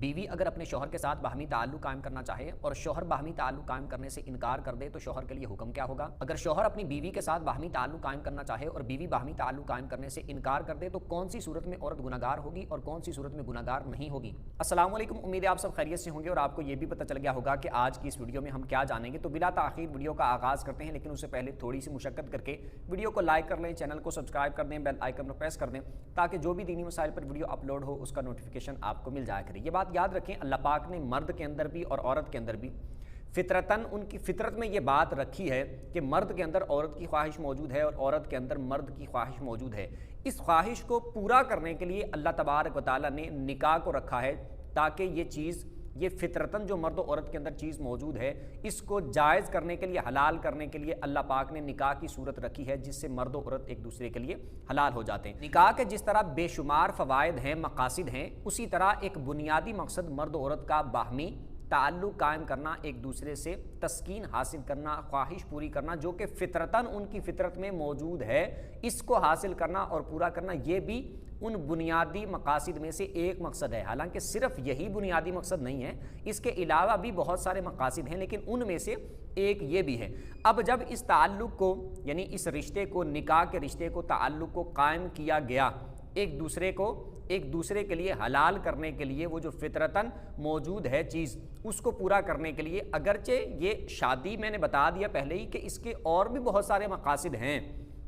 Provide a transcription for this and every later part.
بیوی اگر اپنے شوہر کے ساتھ باہمی تعلق قائم کرنا چاہے اور شوہر باہمی تعلق قائم کرنے سے انکار کر دے تو شوہر کے لیے حکم کیا ہوگا؟ اگر شوہر اپنی بیوی کے ساتھ باہمی تعلق قائم کرنا چاہے اور بیوی باہمی تعلق قائم کرنے سے انکار کر دے تو کون سی صورت میں عورت گناہگار ہوگی اور کون سی صورت میں گناہگار نہیں ہوگی؟ السلام علیکم، امید ہے آپ سب خیریت سے ہوں گے اور آپ کو یہ بھی پتہ چل گیا ہوگا کہ آج کی اس ویڈیو میں ہم کیا جانیں گے۔ تو بلا تاخیر ویڈیو کا آغاز کرتے ہیں، لیکن اس سے پہلے تھوڑی سی مشقت کر کے ویڈیو کو لائک کر لیں، چینل کو سبسکرائب کر دیں، بیل آئیکن پر پریس کر دیں تاکہ جو بھی دینی مسائل پر ویڈیو اپلوڈ ہو اس کا نوٹیفیکیشن آپ کو مل جایا کرے۔ یہ بات یاد رکھیں، اللہ پاک نے مرد کے اندر بھی اور عورت کے اندر بھی فطرتاً ان کی فطرت میں یہ بات رکھی ہے کہ مرد کے اندر عورت کی خواہش موجود ہے اور عورت کے اندر مرد کی خواہش موجود ہے۔ اس خواہش کو پورا کرنے کے لیے اللہ تبارک و تعالیٰ نے نکاح کو رکھا ہے تاکہ یہ چیز، یہ فطرتاً جو مرد و عورت کے اندر چیز موجود ہے اس کو جائز کرنے کے لیے، حلال کرنے کے لیے اللہ پاک نے نکاح کی صورت رکھی ہے جس سے مرد و عورت ایک دوسرے کے لیے حلال ہو جاتے ہیں۔ نکاح کے جس طرح بے شمار فوائد ہیں، مقاصد ہیں، اسی طرح ایک بنیادی مقصد مرد و عورت کا باہمی تعلق قائم کرنا، ایک دوسرے سے تسکین حاصل کرنا، خواہش پوری کرنا جو کہ فطرتاً ان کی فطرت میں موجود ہے، اس کو حاصل کرنا اور پورا کرنا، یہ بھی ان بنیادی مقاصد میں سے ایک مقصد ہے۔ حالانکہ صرف یہی بنیادی مقصد نہیں ہے، اس کے علاوہ بھی بہت سارے مقاصد ہیں، لیکن ان میں سے ایک یہ بھی ہے۔ اب جب اس تعلق کو، یعنی اس رشتے کو، نکاح کے رشتے کو، تعلق کو قائم کیا گیا، ایک دوسرے کے لیے حلال کرنے کے لیے، وہ جو فطرتاً موجود ہے چیز اس کو پورا کرنے کے لیے، اگرچہ یہ شادی میں نے بتا دیا پہلے ہی کہ اس کے اور بھی بہت سارے مقاصد ہیں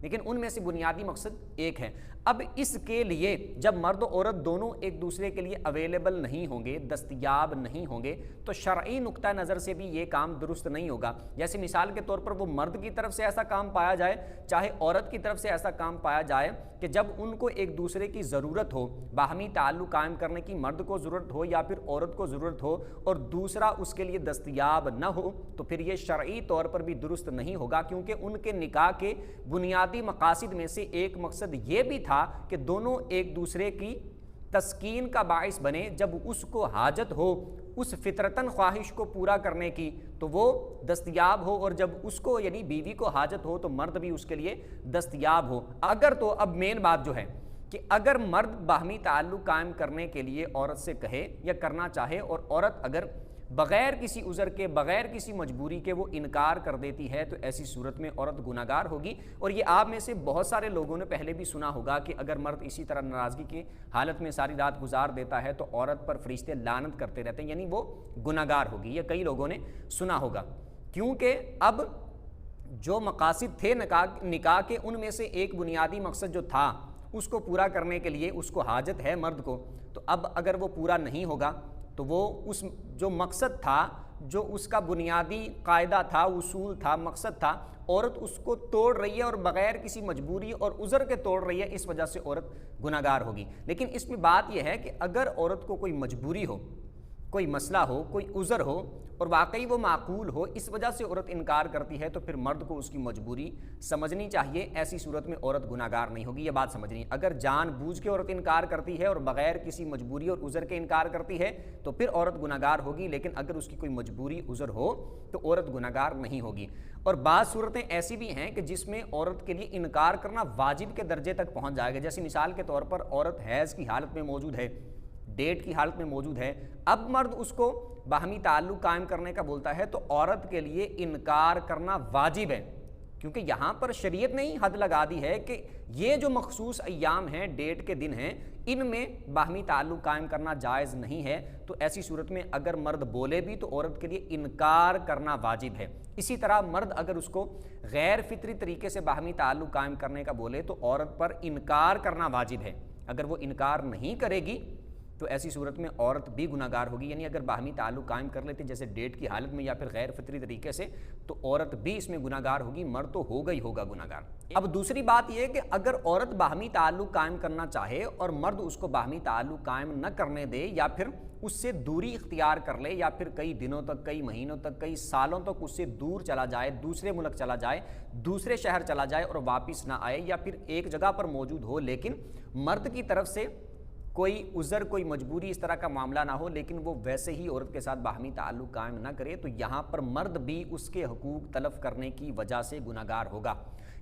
لیکن ان میں سے بنیادی مقصد ایک ہے۔ اب اس کے لیے جب مرد و عورت دونوں ایک دوسرے کے لیے اویلیبل نہیں ہوں گے، دستیاب نہیں ہوں گے، تو شرعی نقطہ نظر سے بھی یہ کام درست نہیں ہوگا۔ جیسے مثال کے طور پر وہ مرد کی طرف سے ایسا کام پایا جائے، چاہے عورت کی طرف سے ایسا کام پایا جائے کہ جب ان کو ایک دوسرے کی ضرورت ہو، باہمی تعلق قائم کرنے کی مرد کو ضرورت ہو یا پھر عورت کو ضرورت ہو اور دوسرا اس کے لیے دستیاب نہ ہو، تو پھر یہ شرعی طور پر بھی درست نہیں ہوگا، کیونکہ ان کے نکاح کے بنیادی مقاصد میں سے ایک مقصد یہ بھی تھا کہ دونوں ایک دوسرے کی تسکین کا باعث بنے۔ جب اس کو حاجت ہو اس فطرتاً خواہش کو پورا کرنے کی تو وہ دستیاب ہو، اور جب اس کو یعنی بیوی کو حاجت ہو تو مرد بھی اس کے لیے دستیاب ہو۔ اگر تو اب مین بات جو ہے کہ اگر مرد باہمی تعلق قائم کرنے کے لیے عورت سے کہے یا کرنا چاہے اور عورت اگر بغیر کسی عذر کے، بغیر کسی مجبوری کے وہ انکار کر دیتی ہے تو ایسی صورت میں عورت گناہگار ہوگی۔ اور یہ آپ میں سے بہت سارے لوگوں نے پہلے بھی سنا ہوگا کہ اگر مرد اسی طرح ناراضگی کی حالت میں ساری رات گزار دیتا ہے تو عورت پر فرشتے لعنت کرتے رہتے ہیں، یعنی وہ گناہگار ہوگی۔ یہ کئی لوگوں نے سنا ہوگا، کیونکہ اب جو مقاصد تھے نکاح کے، ان میں سے ایک بنیادی مقصد جو تھا اس کو پورا کرنے کے لیے اس کو حاجت ہے مرد کو، تو اب اگر وہ پورا نہیں ہوگا تو وہ اس جو مقصد تھا، جو اس کا بنیادی قاعدہ تھا، اصول تھا، مقصد تھا، عورت اس کو توڑ رہی ہے اور بغیر کسی مجبوری اور عذر کے توڑ رہی ہے، اس وجہ سے عورت گناہگار ہوگی۔ لیکن اس میں بات یہ ہے کہ اگر عورت کو کوئی مجبوری ہو، کوئی مسئلہ ہو، کوئی عذر ہو اور واقعی وہ معقول ہو، اس وجہ سے عورت انکار کرتی ہے تو پھر مرد کو اس کی مجبوری سمجھنی چاہیے۔ ایسی صورت میں عورت گناہگار نہیں ہوگی، یہ بات سمجھنی ہے۔ اگر جان بوجھ کے عورت انکار کرتی ہے اور بغیر کسی مجبوری اور عذر کے انکار کرتی ہے تو پھر عورت گناہگار ہوگی، لیکن اگر اس کی کوئی مجبوری عذر ہو تو عورت گناہگار نہیں ہوگی۔ اور بعض صورتیں ایسی بھی ہیں کہ جس میں عورت کے لیے انکار کرنا واجب کے درجے تک پہنچ جائے گا۔ جیسے مثال کے طور پر عورت حیض کی حالت میں موجود ہے، ڈیٹ کی حالت میں موجود ہے، اب مرد اس کو باہمی تعلق قائم کرنے کا بولتا ہے تو عورت کے لیے انکار کرنا واجب ہے، کیونکہ یہاں پر شریعت نے ہی حد لگا دی ہے کہ یہ جو مخصوص ایام ہیں، ڈیٹ کے دن ہیں، ان میں باہمی تعلق قائم کرنا جائز نہیں ہے۔ تو ایسی صورت میں اگر مرد بولے بھی تو عورت کے لیے انکار کرنا واجب ہے۔ اسی طرح مرد اگر اس کو غیر فطری طریقے سے باہمی تعلق قائم کرنے کا بولے تو عورت پر انکار کرنا واجب ہے۔ اگر وہ انکار نہیں کرے گی تو ایسی صورت میں عورت بھی گناہگار ہوگی، یعنی اگر باہمی تعلق قائم کر لیتے جیسے ڈیٹ کی حالت میں یا پھر غیر فطری طریقے سے تو عورت بھی اس میں گناہگار ہوگی، مرد تو ہوگا ہی ہوگا گناہگار۔ اب دوسری بات یہ ہے کہ اگر عورت باہمی تعلق قائم کرنا چاہے اور مرد اس کو باہمی تعلق قائم نہ کرنے دے یا پھر اس سے دوری اختیار کر لے یا پھر کئی دنوں تک، کئی مہینوں تک، کئی سالوں تک اس سے دور چلا جائے، دوسرے ملک چلا جائے، دوسرے شہر چلا جائے اور واپس نہ آئے، یا پھر ایک جگہ پر موجود ہو لیکن مرد کی طرف سے کوئی عذر، کوئی مجبوری اس طرح کا معاملہ نہ ہو لیکن وہ ویسے ہی عورت کے ساتھ باہمی تعلق قائم نہ کرے، تو یہاں پر مرد بھی اس کے حقوق تلف کرنے کی وجہ سے گناہگار ہوگا،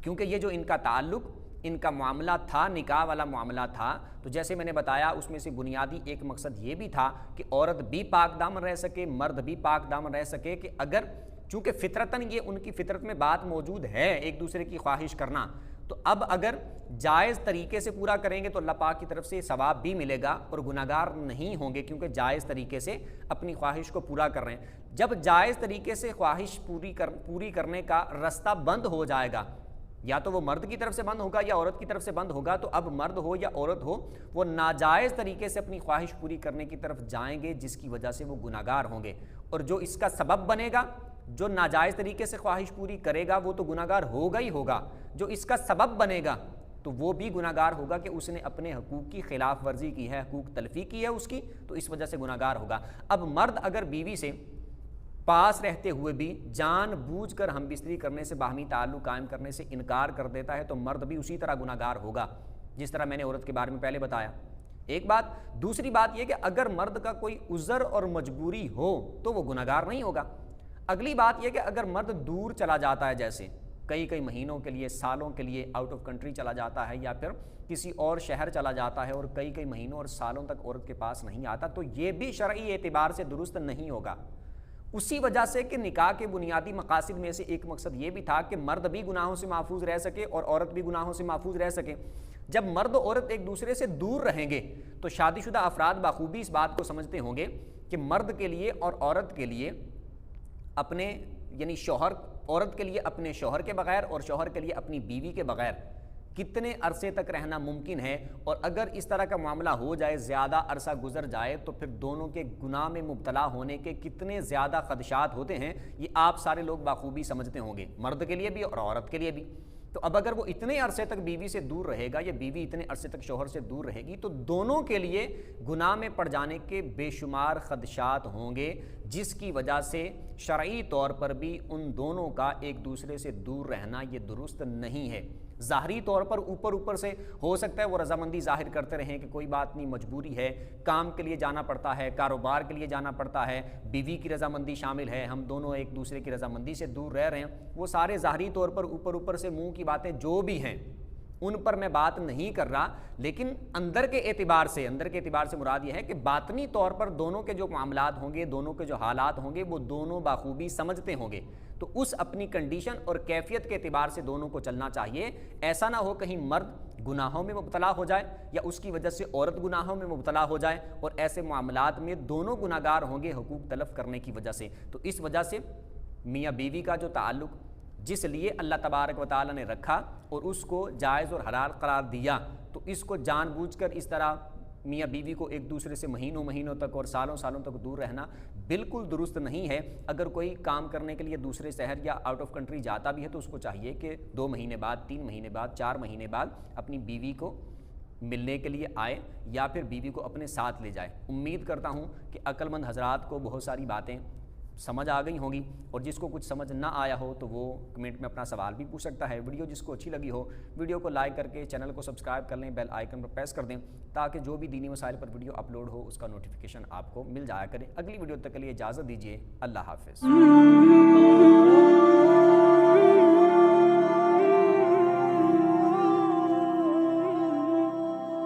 کیونکہ یہ جو ان کا تعلق ان کا معاملہ تھا، نکاح والا معاملہ تھا، تو جیسے میں نے بتایا اس میں سے بنیادی ایک مقصد یہ بھی تھا کہ عورت بھی پاک دامن رہ سکے، مرد بھی پاک دامن رہ سکے، کہ اگر چونکہ فطرتاً یہ ان کی فطرت میں بات موجود ہے ایک دوسرے کی خواہش کرنا، تو اب اگر جائز طریقے سے پورا کریں گے تو اللہ پاک کی طرف سے ثواب بھی ملے گا اور گناہگار نہیں ہوں گے، کیونکہ جائز طریقے سے اپنی خواہش کو پورا کر رہے ہیں۔ جب جائز طریقے سے خواہش پوری کرنے کا رستہ بند ہو جائے گا، یا تو وہ مرد کی طرف سے بند ہوگا یا عورت کی طرف سے بند ہوگا، تو اب مرد ہو یا عورت ہو وہ ناجائز طریقے سے اپنی خواہش پوری کرنے کی طرف جائیں گے، جس کی وجہ سے وہ گناہگار ہوں گے، اور جو اس کا سبب بنے گا، جو ناجائز طریقے سے خواہش پوری کرے گا وہ تو گناہگار ہوگا ہی ہوگا، جو اس کا سبب بنے گا تو وہ بھی گناہگار ہوگا کہ اس نے اپنے حقوق کی خلاف ورزی کی ہے، حقوق تلفی کی ہے اس کی، تو اس وجہ سے گناہگار ہوگا۔ اب مرد اگر بیوی سے پاس رہتے ہوئے بھی جان بوجھ کر ہم بستری کرنے سے، باہمی تعلق قائم کرنے سے انکار کر دیتا ہے تو مرد بھی اسی طرح گناہگار ہوگا جس طرح میں نے عورت کے بارے میں پہلے بتایا۔ ایک بات، دوسری بات یہ کہ اگر مرد کا کوئی عذر اور مجبوری ہو تو وہ گناہگار نہیں ہوگا۔ اگلی بات یہ کہ اگر مرد دور چلا جاتا ہے، جیسے کئی مہینوں کے لیے، سالوں کے لیے آؤٹ آف کنٹری چلا جاتا ہے، یا پھر کسی اور شہر چلا جاتا ہے اور کئی مہینوں اور سالوں تک عورت کے پاس نہیں آتا، تو یہ بھی شرعی اعتبار سے درست نہیں ہوگا۔ اسی وجہ سے کہ نکاح کے بنیادی مقاصد میں سے ایک مقصد یہ بھی تھا کہ مرد بھی گناہوں سے محفوظ رہ سکے اور عورت بھی گناہوں سے محفوظ رہ سکے۔ جب مرد و عورت ایک دوسرے سے دور رہیں گے تو شادی شدہ افراد بخوبی اس بات کو سمجھتے ہوں گے کہ مرد کے لیے اور عورت کے لیے اپنے یعنی عورت کے لیے اپنے شوہر کے بغیر اور شوہر کے لیے اپنی بیوی کے بغیر کتنے عرصے تک رہنا ممکن ہے، اور اگر اس طرح کا معاملہ ہو جائے، زیادہ عرصہ گزر جائے، تو پھر دونوں کے گناہ میں مبتلا ہونے کے کتنے زیادہ خدشات ہوتے ہیں، یہ آپ سارے لوگ بخوبی سمجھتے ہوں گے، مرد کے لیے بھی اور عورت کے لیے بھی۔ تو اب اگر وہ اتنے عرصے تک بیوی سے دور رہے گا یا بیوی اتنے عرصے تک شوہر سے دور رہے گی، تو دونوں کے لیے گناہ میں پڑ جانے کے بے شمار خدشات ہوں گے، جس کی وجہ سے شرعی طور پر بھی ان دونوں کا ایک دوسرے سے دور رہنا یہ درست نہیں ہے۔ ظاہری طور پر اوپر سے ہو سکتا ہے وہ رضامندی ظاہر کرتے رہیں کہ کوئی بات نہیں، مجبوری ہے، کام کے لیے جانا پڑتا ہے، کاروبار کے لیے جانا پڑتا ہے، بیوی کی رضامندی شامل ہے، ہم دونوں ایک دوسرے کی رضامندی سے دور رہ رہے ہیں، وہ سارے ظاہری طور پر اوپر سے منہ کی باتیں جو بھی ہیں ان پر میں بات نہیں کر رہا، لیکن اندر کے اعتبار سے مراد یہ ہے کہ باطنی طور پر دونوں کے جو معاملات ہوں گے، دونوں کے جو حالات ہوں گے، وہ دونوں بخوبی سمجھتے ہوں گے، تو اس اپنی کنڈیشن اور کیفیت کے اعتبار سے دونوں کو چلنا چاہیے۔ ایسا نہ ہو کہیں مرد گناہوں میں مبتلا ہو جائے یا اس کی وجہ سے عورت گناہوں میں مبتلا ہو جائے، اور ایسے معاملات میں دونوں گناہگار ہوں گے حقوق تلف کرنے کی وجہ سے۔ تو اس وجہ سے میاں بیوی کا جو تعلق جس لیے اللہ تبارک و تعالی نے رکھا اور اس کو جائز اور حلال قرار دیا، تو اس کو جان بوجھ کر اس طرح میاں بیوی کو ایک دوسرے سے مہینوں تک اور سالوں تک دور رہنا بالکل درست نہیں ہے۔ اگر کوئی کام کرنے کے لیے دوسرے شہر یا آؤٹ آف کنٹری جاتا بھی ہے تو اس کو چاہیے کہ 2 مہینے بعد، 3 مہینے بعد، 4 مہینے بعد اپنی بیوی کو ملنے کے لیے آئے یا پھر بیوی کو اپنے ساتھ لے جائے۔ امید کرتا ہوں کہ عقل مند حضرات کو بہت ساری باتیں سمجھ آ گئی ہوں گی، اور جس کو کچھ سمجھ نہ آیا ہو تو وہ کمنٹ میں اپنا سوال بھی پوچھ سکتا ہے۔ ویڈیو جس کو اچھی لگی ہو ویڈیو کو لائک کر کے چینل کو سبسکرائب کر لیں، بیل آئیکن پر پریس کر دیں تاکہ جو بھی دینی مسائل پر ویڈیو اپلوڈ ہو اس کا نوٹیفیکیشن آپ کو مل جایا کرے۔ اگلی ویڈیو تک کے لیے اجازت دیجیے، اللہ حافظ۔